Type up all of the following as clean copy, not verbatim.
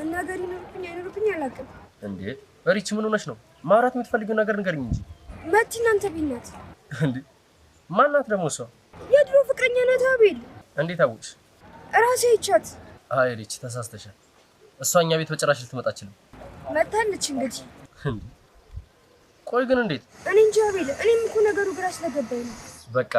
መናገር ይኖርብኝ አላውቅም። እንዴ ሪች ምን ሆነሽ ነው? ማውራት የምትፈልጊው ነገር ንገሪኝ እንጂ። መቲ እናንተ ቢናት እንዴ ማናት ደግሞ እሷ? የድሮ ፍቅረኛ ናት አቤል። እንዴት አወቅሽ? ራሴ አይቻት። አይ ሪች ተሳስተሻል። እሷ እኛ ቤት በጭራሽ ልትመጣ አትችልም። መታለች እንግዲህ። እንዴ ቆይ ግን እንዴት? እኔ እንጃ አቤል። እኔም እኮ ነገሩ ግራ ስለገባኝ ነው። በቃ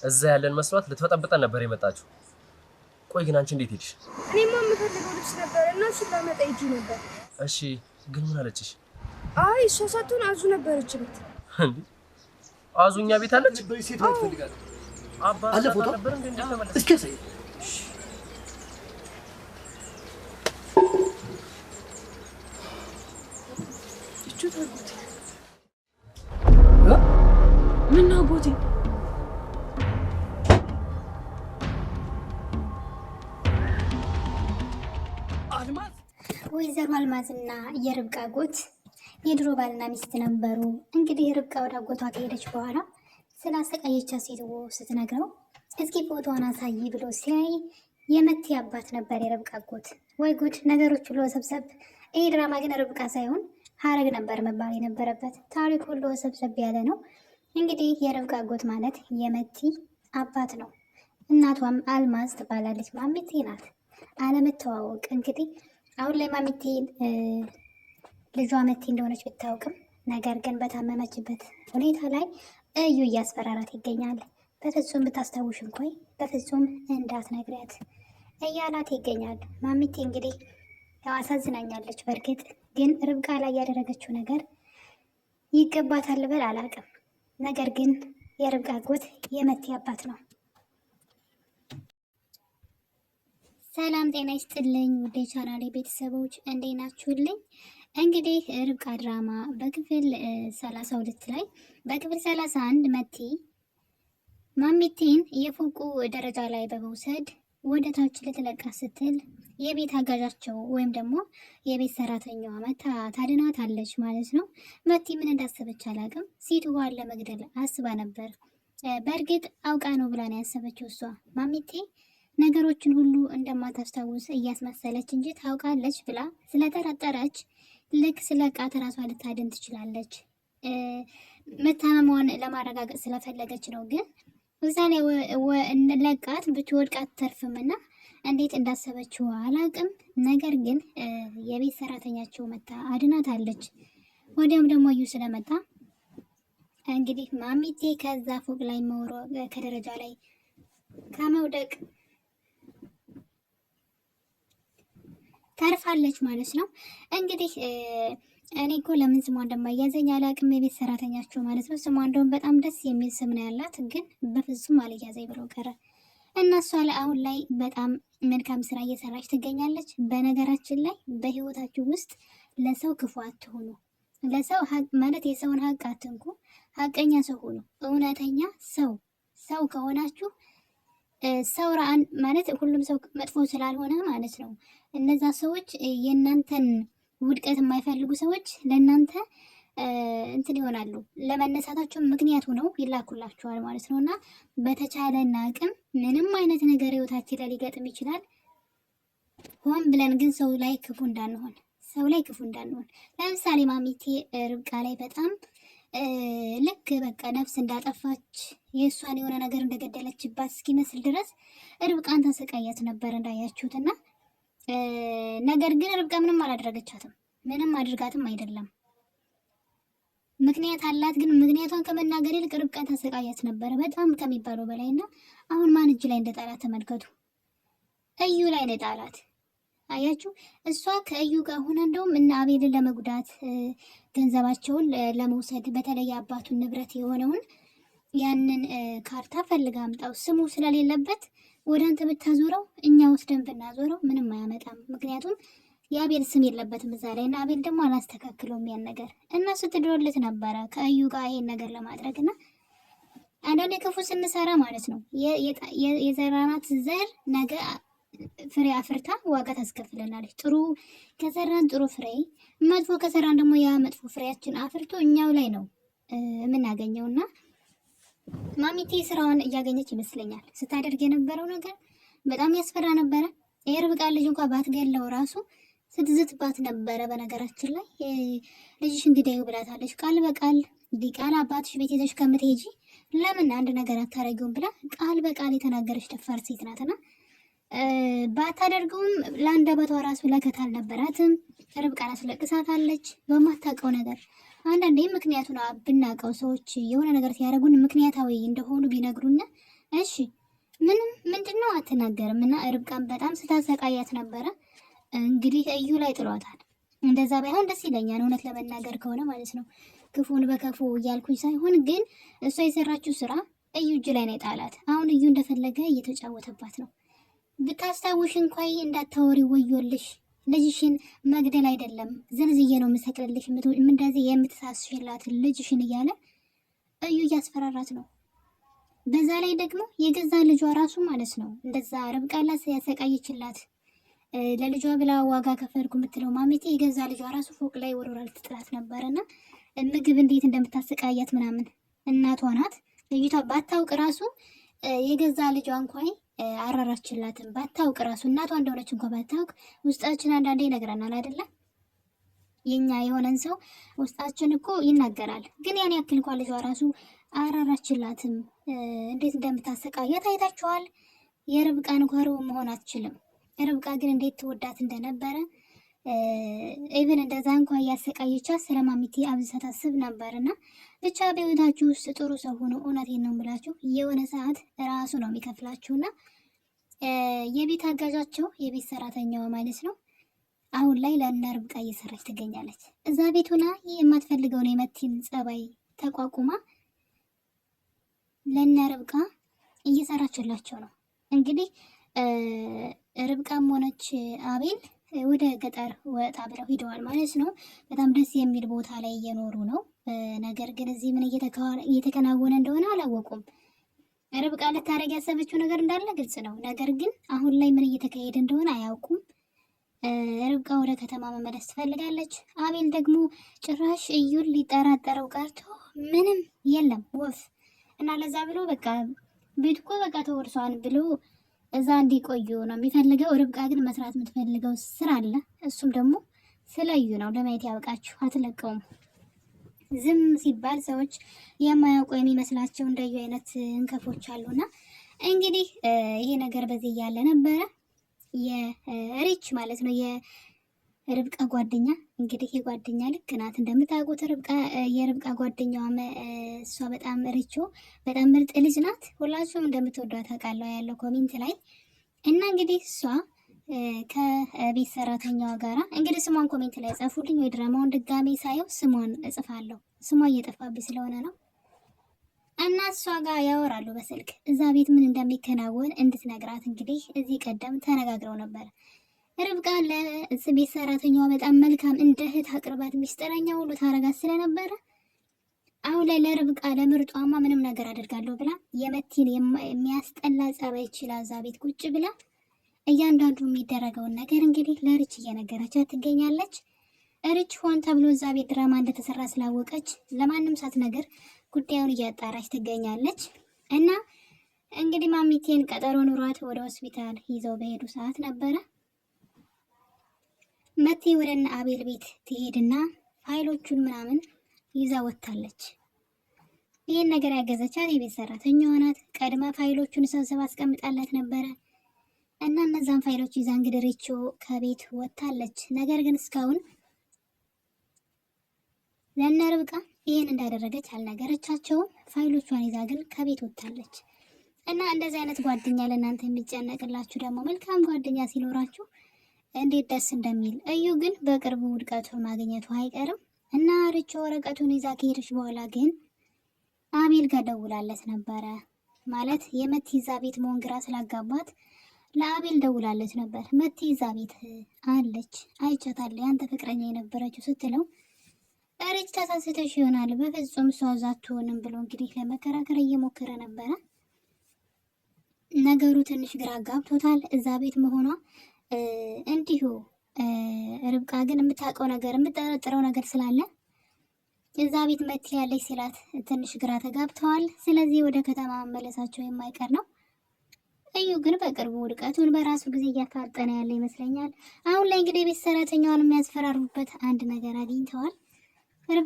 እዛ ያለን መስሏት ልትበጠብጠን ነበር የመጣችው። ቆይ ግን አንቺ እንዴት ሄድሽ? እኔማ የምፈልገው ልብስ ነበር እና እሱን ላመጣ ሂጂ ነበር። እሺ ግን ምን አለችሽ? አይ እሷ ሳትሆን አዙ ነበረች ቤት። እንዴ አዙ እኛ ቤት አለች? ሴት ነው ትፈልጋለህ? አለ ፎቶ ነበር እንዴ? ተመለስ እስኪ ያሳይ። እቹ ታርጉት ምን ነው ቦቲ? ወይዘሮ አልማዝና የርብቃ አጎት የድሮ ባልና ሚስት ነበሩ። እንግዲህ ርብቃ ወደ አጎቷ ከሄደች በኋላ ስላሰቃየቻት ሴትዮ ስትነግረው እስኪ ፎቶዋን አሳይ ብሎ ሲያይ የመቲ አባት ነበር የርብቃ አጎት። ወይ ጉድ! ነገሮች ሁሉ ሰብሰብ። ይሄ ድራማ ግን ርብቃ ሳይሆን ሀረግ ነበር መባል የነበረበት። ታሪክ ሁሉ ሰብሰብ ያለ ነው። እንግዲህ የርብቃ አጎት ማለት የመቲ አባት ነው። እናቷም አልማዝ ትባላለች። ማሚቴ ናት። አለመተዋወቅ እንግዲህ አሁን ላይ ማሚቴ ልጇ መቲ እንደሆነች ብታውቅም ነገር ግን በታመመችበት ሁኔታ ላይ እዩ እያስፈራራት ይገኛል። በፍጹም ብታስታውሽ እንኳን በፍጹም እንዳትነግሪያት እያላት ይገኛል። ማሚቴ እንግዲህ ያው አሳዝናኛለች። በእርግጥ ግን ርብቃ ላይ ያደረገችው ነገር ይገባታል ብል አላውቅም። ነገር ግን የርብቃ አጎት የመቲ አባት ነው። ሰላም ጤና ይስጥልኝ ውድ ቻናሌ ቤተሰቦች እንዴት ናችሁልኝ? እንግዲህ ርብቃ ድራማ በክፍል 32 ላይ በክፍል 31 መቲ ማሚቴን የፎቁ ደረጃ ላይ በመውሰድ ወደ ታች ልትለቃ ስትል የቤት አጋዣቸው ወይም ደግሞ የቤት ሰራተኛዋ መታ ታድናታለች ማለት ነው። መቲ ምን እንዳሰበች አላውቅም። ሴትዋን ለመግደል አስባ ነበር። በእርግጥ አውቃ ነው ብላ ነው ያሰበችው እሷ ማሚቴ ነገሮችን ሁሉ እንደማታስታውስ እያስመሰለች እንጂ ታውቃለች ብላ ስለጠረጠረች ልክ ስለቃት ራሷ ልታድን ትችላለች። መታመሟን ለማረጋገጥ ስለፈለገች ነው። ግን እዛ ላይ ለቃት ብትወድቅ አትተርፍምና እንዴት እንዳሰበችው አላቅም። ነገር ግን የቤት ሰራተኛቸው መታ አድናታለች። ወዲያም ደግሞ እዩ ስለመጣ እንግዲህ ማሚቴ ከዛ ፎቅ ላይ ከደረጃ ላይ ከመውደቅ ተርፋለች ማለት ነው። እንግዲህ እኔ እኮ ለምን ስሟ እንደማያዘኝ አላቅም። የቤት ሰራተኛቸው ማለት ነው። ስሟ እንደውም በጣም ደስ የሚል ስም ነው ያላት፣ ግን በፍጹም አልያዘኝ ብሎ ቀረ እና እሷ ላይ አሁን ላይ በጣም መልካም ስራ እየሰራች ትገኛለች። በነገራችን ላይ በህይወታችሁ ውስጥ ለሰው ክፉ አትሆኑ። ለሰው ማለት የሰውን ሀቅ አትንኩ። ሀቀኛ ሰው ሁኑ። እውነተኛ ሰው ከሆናችሁ ሰው ራን ማለት ሁሉም ሰው መጥፎ ስላልሆነ ማለት ነው። እነዛ ሰዎች የእናንተን ውድቀት የማይፈልጉ ሰዎች ለእናንተ እንትን ይሆናሉ። ለመነሳታቸው ምክንያት ሆነው ይላኩላችኋል ማለት ነው። እና በተቻለና አቅም ምንም አይነት ነገር ህይወታችን ላይ ሊገጥም ይችላል። ሆን ብለን ግን ሰው ላይ ክፉ እንዳንሆን። ለምሳሌ ማሚቴ ርብቃ ላይ በጣም ልክ በቃ ነፍስ እንዳጠፋች የእሷን የሆነ ነገር እንደገደለችባት እስኪመስል ድረስ ርብቃን ታሰቃያት ነበር እንዳያችሁትና፣ ነገር ግን ርብቃ ምንም አላደረገቻትም። ምንም አድርጋትም አይደለም። ምክንያት አላት። ግን ምክንያቷን ከመናገር ይልቅ ርብቃን ታሰቃያት ነበረ በጣም ከሚባለው በላይና አሁን ማን እጅ ላይ እንደጣላት ተመልከቱ። እዩ ላይ ነው ጣላት። አያችሁ፣ እሷ ከእዩ ጋር ሆነ እንደውም እና አቤልን ለመጉዳት ገንዘባቸውን ለመውሰድ በተለይ አባቱን ንብረት የሆነውን ያንን ካርታ ፈልጋ አምጣው ስሙ ስለሌለበት ወደ አንተ ብታዞረው እኛ ወስደን ብናዞረው ምንም አያመጣም። ምክንያቱም የአቤል ስም የለበትም እዛ ላይ እና አቤል ደግሞ አላስተካክለውም ያን ነገር እና ስትድሮልት ነበረ ከእዩ ጋር ይሄን ነገር ለማድረግ እና አንዳንዴ ክፉ ስንሰራ ማለት ነው የዘራናት ዘር ነገ ፍሬ አፍርታ ዋጋ ታስከፍለናለች። ጥሩ ከሰራን ጥሩ ፍሬ፣ መጥፎ ከሰራን ደግሞ ያ መጥፎ ፍሬያችን አፍርቶ እኛው ላይ ነው የምናገኘውና ማሚቴ ስራዋን እያገኘች ይመስለኛል። ስታደርግ የነበረው ነገር በጣም ያስፈራ ነበረ። የርብቃ ልጅ እንኳን ባትገለው ራሱ ስትዝትባት ነበረ። በነገራችን ላይ ልጅሽ እንግዲህ ብላታለች ቃል በቃል ዲቃላ አባትሽ ቤት ይዘሽ ከምትሄጂ ለምን አንድ ነገር አታረጊውም ብላ ቃል በቃል የተናገረች ደፋር ሴት ናትና ባታደርገውም ለአንደበቷ ራሱ ለከት አልነበራትም። ርብቃን አስለቅሳታለች በማታውቀው ነገር። አንዳንዴ ምክንያቱን ብናውቀው ሰዎች የሆነ ነገር ሲያደርጉን ምክንያታዊ እንደሆኑ ቢነግሩን እሺ ምንድነው አትናገርም። እና ርብቃን በጣም ስታሰቃያት ነበረ። እንግዲህ እዩ ላይ ጥሏታል። እንደዛ ባይሆን ደስ ይለኛል እውነት ለመናገር ከሆነ ማለት ነው። ክፉን በከፉ እያልኩኝ ሳይሆን ግን እሷ የሰራችው ስራ እዩ እጅ ላይ ነው የጣላት። አሁን እዩ እንደፈለገ እየተጫወተባት ነው። ብታስታውሽ እንኳይ እንዳታወሪ ወዮልሽ። ልጅሽን መግደል አይደለም ዝንዝዬ ነው የምሰቅልልሽ እንደዚህ የምትሳስሽላት ልጅሽን እያለ እዩ እያስፈራራት ነው። በዛ ላይ ደግሞ የገዛ ልጇ ራሱ ማለት ነው እንደዛ ርብቃላት ያሰቃየችላት ለልጇ ብላ ዋጋ ከፈልኩ የምትለው ማሜቴ የገዛ ልጇ ራሱ ፎቅ ላይ ወርውራ ልትጥላት ነበርና ምግብ እንዴት እንደምታሰቃያት ምናምን እናቷ ናት። ልጅቷ ባታውቅ ራሱ የገዛ ልጇ እንኳን አራራችላትም። ባታውቅ ራሱ እናቷ እንደሆነች እንኳን ባታውቅ ውስጣችን አንዳንዴ ይነግረናል አይደለ? የኛ የሆነን ሰው ውስጣችን እኮ ይናገራል። ግን ያን ያክል እንኳን ልጇ ራሱ አራራችላትም። እንዴት እንደምታሰቃያት አይታችኋል። የርብቃን ጓሮ መሆን አትችልም። ርብቃ ግን እንዴት ትወዳት እንደነበረ ኢቭን እንደዛ እንኳን እያሰቃየቻት ስለማሚቴ አብዝታ ታስብ ነበርና ብቻ በህይወታችሁ ውስጥ ጥሩ ሰው ሆኖ እውነቴን ነው የምላችሁ የሆነ ሰዓት ራሱ ነው የሚከፍላችሁና የቤት አጋዣቸው የቤት ሰራተኛዋ ማለት ነው አሁን ላይ ለእነ ርብቃ እየሰራች ትገኛለች። እዛ ቤት ሆና የማትፈልገውን የመቲን ጸባይ ተቋቁማ ለእነ ርብቃ እየሰራችላቸው ነው። እንግዲህ ርብቃም ሆነች አቤል ወደ ገጠር ወጣ ብለው ሂደዋል ማለት ነው። በጣም ደስ የሚል ቦታ ላይ እየኖሩ ነው። ነገር ግን እዚህ ምን እየተከናወነ እንደሆነ አላወቁም። ርብቃ ልታረግ ያሰበችው ነገር እንዳለ ግልጽ ነው። ነገር ግን አሁን ላይ ምን እየተካሄደ እንደሆነ አያውቁም። ርብቃ ወደ ከተማ መመለስ ትፈልጋለች። አቤል ደግሞ ጭራሽ እዩን ሊጠራጠረው ቀርቶ ምንም የለም ወፍ እና ለዛ ብሎ በቃ ቤት እኮ በቃ ተወርሷን ብሎ እዛ እንዲቆዩ ነው የሚፈልገው። ርብቃ ግን መስራት የምትፈልገው ስራ አለ። እሱም ደግሞ ስለዩ ነው። ለማየት ያውቃችሁ አትለቀውም። ዝም ሲባል ሰዎች የማያውቁ የሚመስላቸው እንደዩ አይነት እንከፎች አሉና እንግዲህ ይሄ ነገር በዚህ እያለ ነበረ የሪች ማለት ነው የርብቃ ጓደኛ እንግዲህ የጓደኛ ልክ ናት እንደምታውቁት የርብቃ ጓደኛዋ እሷ በጣም ሪቾ በጣም ምርጥ ልጅ ናት። ሁላችሁም እንደምትወዷት አውቃለሁ ያለው ኮሜንት ላይ እና እንግዲህ እሷ ከቤት ሰራተኛዋ ጋራ እንግዲህ ስሟን ኮሜንት ላይ ጻፉልኝ ወይ ድራማውን ድጋሜ ሳየው ስሟን እጽፋለሁ። ስሟ እየጠፋብኝ ስለሆነ ነው። እና እሷ ጋር ያወራሉ በስልክ እዛ ቤት ምን እንደሚከናወን እንድትነግራት እንግዲህ እዚህ ቀደም ተነጋግረው ነበር። ርብቃ ለቤት ሰራተኛዋ በጣም መልካም እንደ እህት አቅርባት ሚስጥረኛ ሁሉ ታረጋት ስለነበረ አሁን ላይ ለርብቃ ለምርጧማ ምንም ነገር አደርጋለሁ ብላ የመቲን የሚያስጠላ ጸባይ ይችላ እዛ ቤት ቁጭ ብላ እያንዳንዱ የሚደረገውን ነገር እንግዲህ ለርች እየነገረቻት ትገኛለች። ርች ሆን ተብሎ እዛ ቤት ድራማ እንደተሰራ ስላወቀች ለማንም ሳትነግር ጉዳዩን እያጣራች ትገኛለች። እና እንግዲህ ማሚቴን ቀጠሮ ኑሯት ወደ ሆስፒታል ይዘው በሄዱ ሰዓት ነበረ መቲ ወደ እነ አቤል ቤት ትሄድና ፋይሎቹን ምናምን ይዛ ወጥታለች። ይህን ነገር ያገዘቻት የቤት ሰራተኛዋ ናት። ቀድማ ፋይሎቹን ሰብስባ አስቀምጣላት ነበረ እና እነዛን ፋይሎች ይዛ እንግዲህ ሪቾ ከቤት ወጥታለች። ነገር ግን እስካሁን ለእነ ርብቃ ይህን እንዳደረገች አልነገረቻቸውም። ፋይሎቿን ይዛ ግን ከቤት ወጥታለች። እና እንደዚህ አይነት ጓደኛ ለእናንተ የሚጨነቅላችሁ ደግሞ መልካም ጓደኛ ሲኖራችሁ እንዴት ደስ እንደሚል። እዩ ግን በቅርቡ ውድቀቱን ማግኘቱ አይቀርም እና ርቾ ወረቀቱን ይዛ ከሄደች በኋላ ግን አቤል ጋር ደውላለት ነበረ። ማለት የመቲ ይዛ ቤት መሆን ግራ ስላጋባት ለአቤል ደውላለት ነበር። መቲ ይዛ ቤት አለች አይቻታለሁ ያንተ ፍቅረኛ የነበረችው ስትለው ርች ተሳስተሽ ይሆናል በፍጹም እሷ እዛ አትሆንም ብሎ እንግዲህ ለመከራከር እየሞከረ ነበረ። ነገሩ ትንሽ ግራ ጋብቶታል እዛ ቤት መሆኗ። እንዲሁ ርብቃ ግን የምታውቀው ነገር የምጠረጥረው ነገር ስላለ እዛ ቤት መቲ ያለች ሲላት ትንሽ ግራ ተጋብተዋል። ስለዚህ ወደ ከተማ መመለሳቸው የማይቀር ነው። እዩ ግን በቅርቡ ውድቀቱን በራሱ ጊዜ እያፋጠነ ያለ ይመስለኛል። አሁን ላይ እንግዲህ የቤት ሰራተኛዋን የሚያስፈራሩበት አንድ ነገር አግኝተዋል።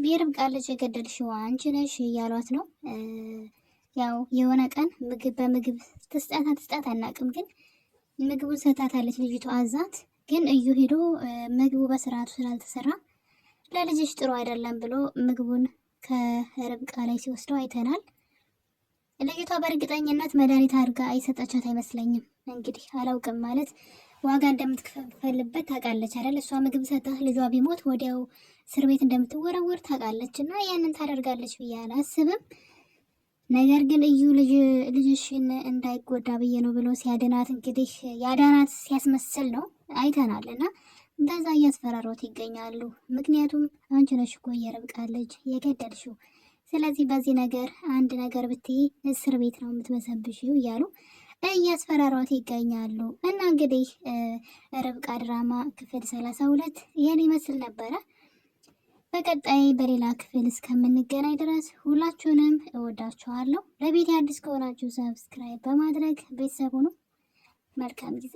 የርብቃ ልጅ የገደልሽው አንቺ ነሽ እያሏት ነው። ያው የሆነ ቀን በምግብ ትስጣት አናውቅም፣ ግን ምግቡን ሰጣታለች ልጅቷ አዛት። ግን እዩ ሄዶ ምግቡ በስርዓቱ ስላልተሰራ ለልጅሽ ጥሩ አይደለም ብሎ ምግቡን ከርብቃ ላይ ሲወስደው አይተናል። ልጅቷ በእርግጠኝነት መድኃኒት አድርጋ አይሰጠቻት አይመስለኝም። እንግዲህ አላውቅም፣ ማለት ዋጋ እንደምትከፈልበት ታውቃለች አይደል? እሷ ምግብ ሰጣ ልጇ ቢሞት ወዲያው እስር ቤት እንደምትወረወር ታውቃለች፣ እና ያንን ታደርጋለች ብዬ አላስብም። ነገር ግን እዩ ልጅሽን እንዳይጎዳ ብዬ ነው ብሎ ሲያድናት እንግዲህ ያዳናት ሲያስመስል ነው አይተናል። እና እንደዛ እያስፈራሯት ይገኛሉ። ምክንያቱም አንቺ ነሽ እኮ የርብቃ ልጅ የገደልሽው፣ ስለዚህ በዚህ ነገር አንድ ነገር ብትይ እስር ቤት ነው የምትበሰብሽው እያሉ እያስፈራሯት ይገኛሉ። እና እንግዲህ ርብቃ ድራማ ክፍል 32 ይህን ይመስል ነበረ። በቀጣይ በሌላ ክፍል እስከምንገናኝ ድረስ ሁላችሁንም እወዳችኋለሁ። ለቤት አዲስ ከሆናችሁ ሰብስክራይብ በማድረግ ቤተሰብ ሁኑ። መልካም ጊዜ